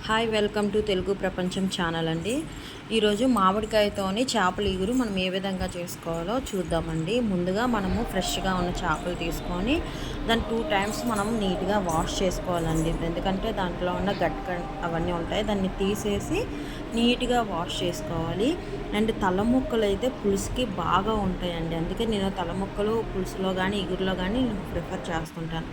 Hi welcome to Telugu ప్రపంచం channel అండి. ఈరోజు మామిడికాయతోని చేపల ఇగురు మనం ఏ విధంగా చేసుకోవాలో చూద్దామండి. ముందుగా మనము ఫ్రెష్గా ఉన్న చేపలు తీసుకొని దాన్ని 2 టైమ్స్ మనం నీట్గా వాష్ చేసుకోవాలండి. ఎందుకంటే దాంట్లో ఉన్న అవన్నీ ఉంటాయి, దాన్ని తీసేసి నీట్గా వాష్ చేసుకోవాలి. అండ్ తల ముక్కలు అయితే పులుసుకి బాగా ఉంటాయండి, అందుకే నేను తల ముక్కలు పులుసులో కానీ ఇగురులో కానీ ప్రిఫర్ చేసుకుంటాను.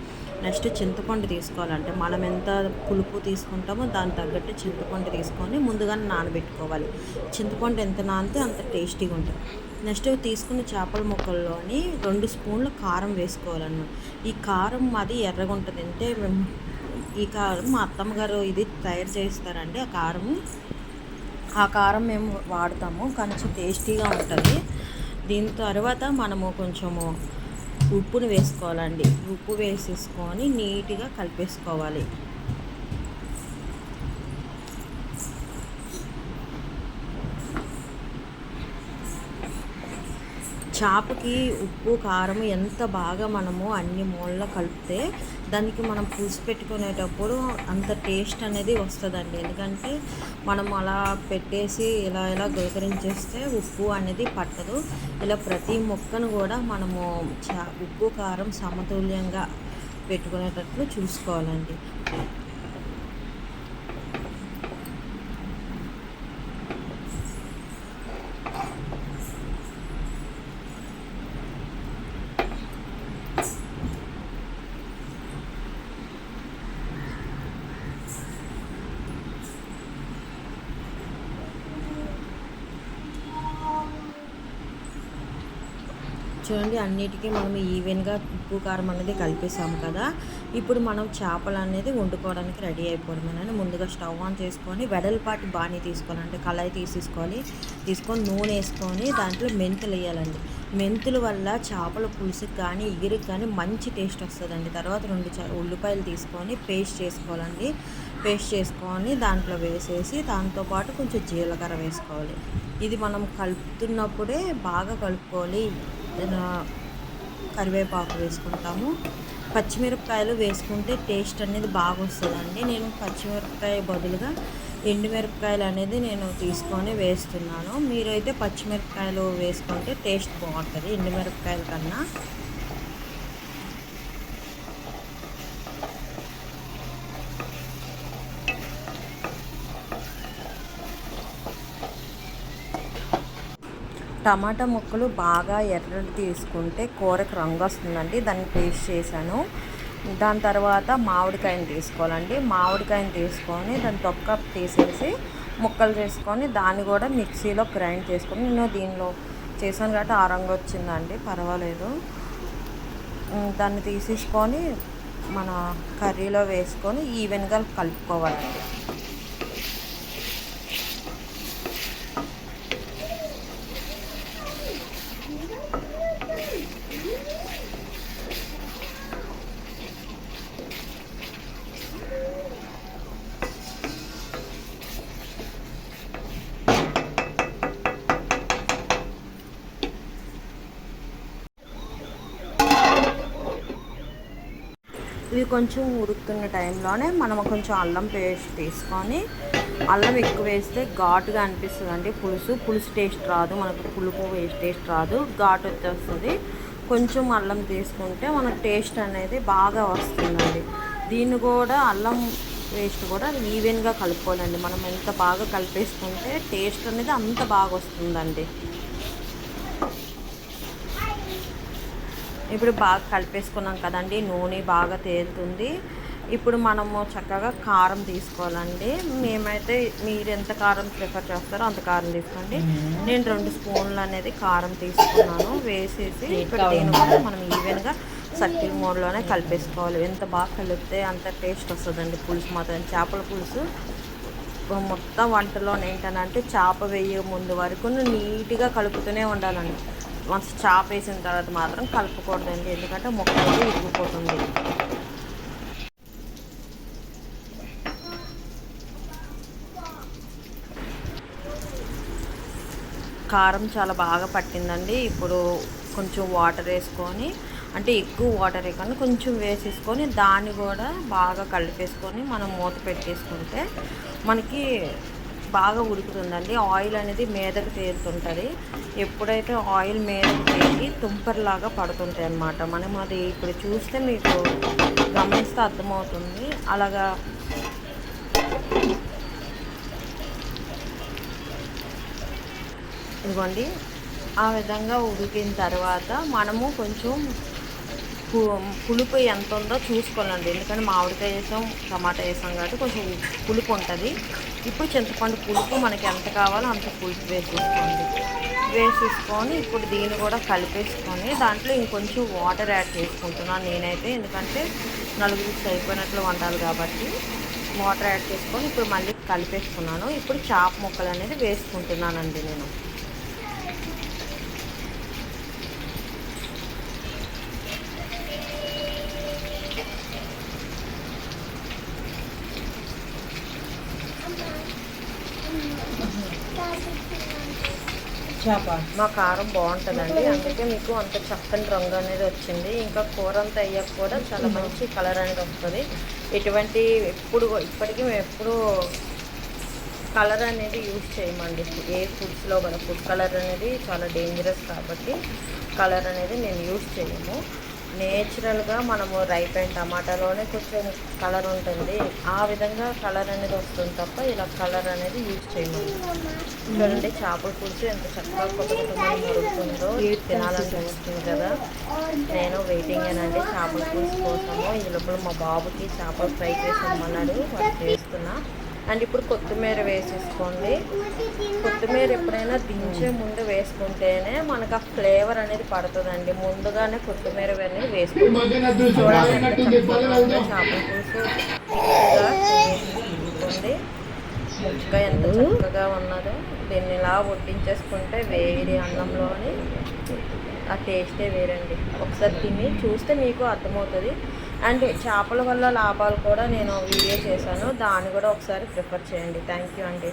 నెక్స్ట్ చింతపండు తీసుకోవాలంటే మనం ఎంత పులుపు తీసుకుంటామో దానికి తగ్గట్టు చింతపండు తీసుకొని ముందుగానే నానబెట్టుకోవాలి. చింతపండు ఎంత నానితే అంత టేస్టీగా ఉంటుంది. నెక్స్ట్ తీసుకున్న చేపల ముక్కల్లోని 2 స్పూన్ల కారం వేసుకోవాలన్నమాట. ఈ కారం మాది ఎర్రగా ఉంటుంది, అంటే ఈ కారం మా అత్తమ్మగారు ఇది తయారు చేస్తారండి. ఆ కారం మేము వాడతాము, కొంచెం టేస్టీగా ఉంటుంది. దీని తర్వాత మనము కొంచెము ఉప్పుని వేసుకోవాలండి. ఉప్పు వేసేసుకొని నీట్గా కలిపేసుకోవాలి. చేపకి ఉప్పు కారం ఎంత బాగా మనము అన్ని మూలలో కలిపితే దానికి మనం పులుసు పెట్టుకునేటప్పుడు అంత టేస్ట్ అనేది వస్తుందండి. ఎందుకంటే మనం అలా పెట్టేసి ఇలా గులకరించేస్తే ఉప్పు అనేది పట్టదు. ఇలా ప్రతి ముక్కను కూడా మనము ఉప్పు కారం సమతుల్యంగా పెట్టుకునేటట్లు చూసుకోవాలండి. చూడండి, అన్నిటికీ మనం ఈవెన్గా ఉప్పు కారం అనేది కలిపేసాము కదా. ఇప్పుడు మనం చేపలు అనేది వండుకోవడానికి రెడీ అయిపోవడమేనండి. ముందుగా స్టవ్ ఆన్ చేసుకొని వెడల్పాటి బాణీ తీసుకోవాలంటే కళాయి తీసుకొని నూనె వేసుకొని దాంట్లో మెంతులు వేయాలండి. మెంతుల వల్ల చేపల పులుసుకి కానీ ఇగురికి కానీ మంచి టేస్ట్ వస్తుందండి. తర్వాత 2 ఉల్లిపాయలు తీసుకొని పేస్ట్ చేసుకోవాలండి. పేస్ట్ చేసుకొని దాంట్లో వేసేసి దాంతోపాటు కొంచెం జీలకర్ర వేసుకోవాలి. ఇది మనం కలుపుతున్నప్పుడే బాగా కలుపుకోవాలి. కరివేపాకు వేసుకుంటాము. పచ్చిమిరపకాయలు వేసుకుంటే టేస్ట్ అనేది బాగా వస్తుందండి. నేను పచ్చిమిరపకాయ బదులుగా ఎండుమిరపకాయలు అనేది నేను తీసుకొని వేస్తున్నాను. మీరైతే పచ్చిమిరపకాయలు వేసుకుంటే టేస్ట్ బాగుంటుంది ఎండుమిరపకాయల కన్నా. టమాటా ముక్కలు బాగా ఎర్రటి తీసుకుంటే కూరకు రంగు వస్తుందండి. దాన్ని పేస్ట్ చేశాను. దాని తర్వాత మామిడికాయని తీసుకోవాలండి. మామిడికాయని తీసుకొని దాని తొక్క తీసేసి ముక్కలు చేసుకొని దాన్ని కూడా మిక్సీలో గ్రైండ్ చేసుకొని, నేను దీనిలో చేశాను కాబట్టి ఆ రంగు వచ్చిందండి, పర్వాలేదు. దాన్ని తీసేసుకొని మన కర్రీలో వేసుకొని ఈవెన్గా కలుపుకోవాలండి. ఇది కొంచెం ఉడుకుతున్న టైంలోనే మనం కొంచెం అల్లం పేస్ట్ తీసుకొని, అల్లం ఎక్కువ వేస్తే ఘాటుగా అనిపిస్తుందండి. పులుసు టేస్ట్ రాదు, మనకు పులుపు టేస్ట్ రాదు, ఘాటు వచ్చేస్తుంది. కొంచెం అల్లం తీసుకుంటే మనకు టేస్ట్ అనేది బాగా వస్తుందండి. దీన్ని కూడా అల్లం పేస్ట్ కూడా ఈవెన్గా కలుపుకోవాలండి. మనం ఎంత బాగా కలిపేసుకుంటే టేస్ట్ అనేది అంత బాగా వస్తుందండి. ఇప్పుడు బాగా కలిపేసుకున్నాం కదండి, నూనె బాగా తేలుతుంది. ఇప్పుడు మనము చక్కగా కారం తీసుకోవాలండి. మేమైతే మీరు ఎంత కారం ప్రిఫర్ చేస్తారో అంత కారం తీసుకోండి. నేను 2 స్పూన్లు అనేది కారం తీసుకున్నాను. వేసేసి ఇప్పుడు దీన్ని కూడా మనం ఈవెన్గా సర్కిల్ మోడ్లోనే కలిపేసుకోవాలి. ఎంత బాగా కలిపితే అంత టేస్ట్ వస్తుందండి పులుసు మాత్రం. చేపల పులుసు మొత్తం వంటలో ఏంటంటే చేప వేయ ముందు వరకు నీట్గా కలుపుతూనే ఉండాలండి. వన్స్ చేప వేసిన తర్వాత మాత్రం కలుపుకూడదండి, ఎందుకంటే ముక్క అయితే ఇరిగిపోతుంది. కారం చాలా బాగా పట్టిందండి. ఇప్పుడు కొంచెం వాటర్ వేసుకొని అంటే ఎక్కువ వాటర్ వేయకుండా కొంచెం వేసేసుకొని దాన్ని కూడా బాగా కలిపేసుకొని మనం మూత పెట్టేసుకుంటే మనకి బాగా ఉడుకుతుందండి. ఆయిల్ అనేది మీదకు తేలుతుంటుంది. ఎప్పుడైతే ఆయిల్ మీదకు తేలి తుంపర్లాగా పడుతుంటాయి అన్నమాట. మనం అది ఇప్పుడు చూస్తే మీకు గమనిస్తే అర్థమవుతుంది. అలాగా ఇదిగోండి, ఆ విధంగా ఉడికిన తర్వాత మనము కొంచెం పులుపు ఎంత ఉందో చూసుకోవాలండి. ఎందుకంటే మామిడికాయ వేసాం, టమాటా వేసాం కాబట్టి కొంచెం పులుపు ఉంటుంది. ఇప్పుడు చింతపండు పులుపు మనకి ఎంత కావాలో అంత పులుపు వేసేసుకొని ఇప్పుడు దీన్ని కూడా కలిపేసుకొని దాంట్లో ఇంకొంచెం వాటర్ యాడ్ చేసుకుంటున్నాను నేనైతే. ఎందుకంటే నలుగురికి సరిపోయినట్లు వండాలి కాబట్టి వాటర్ యాడ్ చేసుకొని ఇప్పుడు మళ్ళీ కలిపేసుకున్నాను. ఇప్పుడు చాప ముక్కలు అనేది వేసుకుంటున్నానండి నేను. మా కారం బాగుంటుందండి, అందుకే మీకు అంత చక్కని రంగు అనేది వచ్చింది. ఇంకా కూర అంతా అయ్యాక కూడా చాలా మంచి కలర్ అనేది వస్తుంది. ఇప్పటికీ మేము ఎప్పుడు కలర్ అనేది యూజ్ చేయమండి. ఏ ఫుడ్స్లో కూడా ఫుడ్ కలర్ అనేది చాలా డేంజరస్ కాబట్టి కలర్ అనేది మేము యూజ్ చేయము. నేచురల్గా మనము రైప్ అండ్ టమాటాలోనే కొంచెం కలర్ ఉంటుంది, ఆ విధంగా కలర్ అనేది వస్తుంది తప్ప ఇలా కలర్ అనేది యూజ్ చేయము. చూడండి, చేపల పులుసు ఎంత చక్కగా కొత్తగా మరుగుతుందో తినాలనిపిస్తుంది కదా. నేను వెయిటింగేనండి చేపల పులుసు కోసము. ఈ లోపల మా బాబుకి చేపల ఫ్రై చేసామన్నాడు, అది చేస్తున్నా. అండ్ ఇప్పుడు కొత్తిమీర వేసేసుకోండి. కొత్తిమీర ఎప్పుడైనా దించే ముందు వేసుకుంటేనే మనకు ఆ ఫ్లేవర్ అనేది పడుతుందండి. ముందుగానే కొత్తిమీర అనేది వేసుకుంటుంది. చేపల పులుసు ఉంటుంది, ముక్క ఎంత చక్కగా ఉన్నదో. దీన్ని ఇలా వడ్డించేసుకుంటే వేడి అన్నంలోని ఆ టేస్టే వేరండి. ఒకసారి తిని చూస్తే మీకు అర్థమవుతుంది. అండ్ చేపల వల్ల లాభాలు కూడా నేను వీడియో చేశాను, దాన్ని కూడా ఒకసారి ప్రిఫర్ చేయండి. థ్యాంక్ యూ అండి.